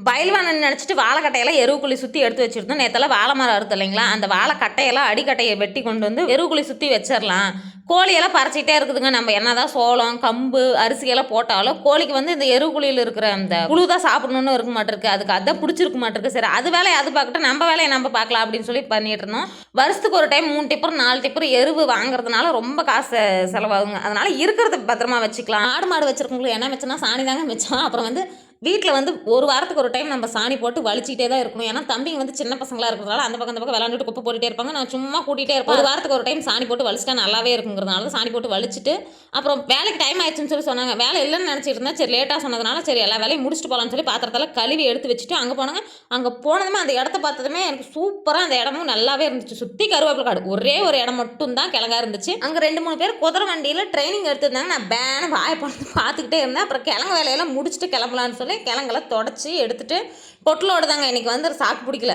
பயில்வான்னு நினச்சிட்டு வாழைக்கட்டையெல்லாம் எருவுக்குழி சுற்றி எடுத்து வச்சுருந்தோம். நேற்றெல்லாம் வாழை மரம் அறுத்து இல்லைங்களா, அந்த வாழைக்கட்டையெல்லாம் அடிக்கட்டையை வெட்டி கொண்டு வந்து எருவுக்குழி சுற்றி வச்சிடலாம். கோழியெல்லாம் பறச்சிக்கிட்டே இருக்குதுங்க. நம்ம என்னதான் சோளம், கம்பு, அரிசியெல்லாம் போட்டாலும் கோழிக்கு வந்து இந்த எருவுக்குழியில் இருக்கிற அந்த புழு தான் சாப்பிடணுன்னு இருக்க மாட்டிருக்கு. அதுக்கு அதான் பிடிச்சிருக்க மாட்டிருக்கு. சரி அது வேலையை அது பார்க்கட்டும், நம்ம வேலையை நம்ம பார்க்கலாம் அப்படின்னு சொல்லி பண்ணிட்டு இருந்தோம். வருஷத்துக்கு ஒரு டைம் 3 டிப்பர் 4 டிப்பர் எருவு வாங்குறதுனால ரொம்ப காசு செலவாகுங்க. அதனால இருக்கிறத பத்திரமா வச்சுக்கலாம். ஆடு மாடு வச்சிருக்கவங்களுக்கு என்ன மிச்சம்னா சாணி தாங்க மிச்சம். அப்புறம் வந்து வீட்டில் வந்து ஒரு வாரத்துக்கு ஒரு டைம் நம்ம சாணி போட்டு வலிச்சிட்டே தான் இருக்கணும். ஏன்னா தம்பிங்க வந்து சின்ன பசங்களாக இருக்கிறதுனால அந்த பக்கம் இந்த பக்கம் விளாண்டுட்டு குப்பை போட்டுட்டே இருப்பாங்க. நான் சும்மா கூட்டிகிட்டே இருப்பேன். ஒரு வாரத்துக்கு ஒரு டைம் சாணி போட்டு வலிச்சிட்டா நல்லாவே இருக்குங்கிறதுனால தான் சாணி போட்டு வலிச்சிட்டு அப்புறம் வேலைக்கு டைம் ஆயிடுச்சுன்னு சொல்லி சொன்னாங்க. வேலை இல்லைன்னு நினச்சிட்டு இருந்தேன். சரி லேட்டாக சொன்னதுனால சரி எல்லா வேலையும் முடிச்சுட்டு போகலான்னு சொல்லி பாத்திரத்தெல்லாம் கழுவி எடுத்து வச்சுட்டு அங்கே போனாங்க. அங்கே போனதுமே அந்த இடத்த பார்த்ததுமே எனக்கு சூப்பராக அந்த இடமும் நல்லாவே இருந்துச்சு. சுற்றி கருவேப்பிலை காடு. ஒரே ஒரு இடம் மட்டும் தான் கிழங்கா இருந்துச்சு. அங்கே 2-3 பேர் குதிரை வண்டியில் ட்ரைனிங் எடுத்துருந்தாங்க. நான் பேனு வாயை பார்த்து பார்த்துக்கிட்டே இருந்தேன். அப்புறம் கிழங்கு வேலையெல்லாம் முடிச்சுட்டு கிளம்பலான்னு சொல்லி கிழங்கெல்லாம் தொடச்சி எடுத்துட்டு பொட்டலோடு தாங்க. இன்றைக்கி வந்து சாக்கு பிடிக்கல.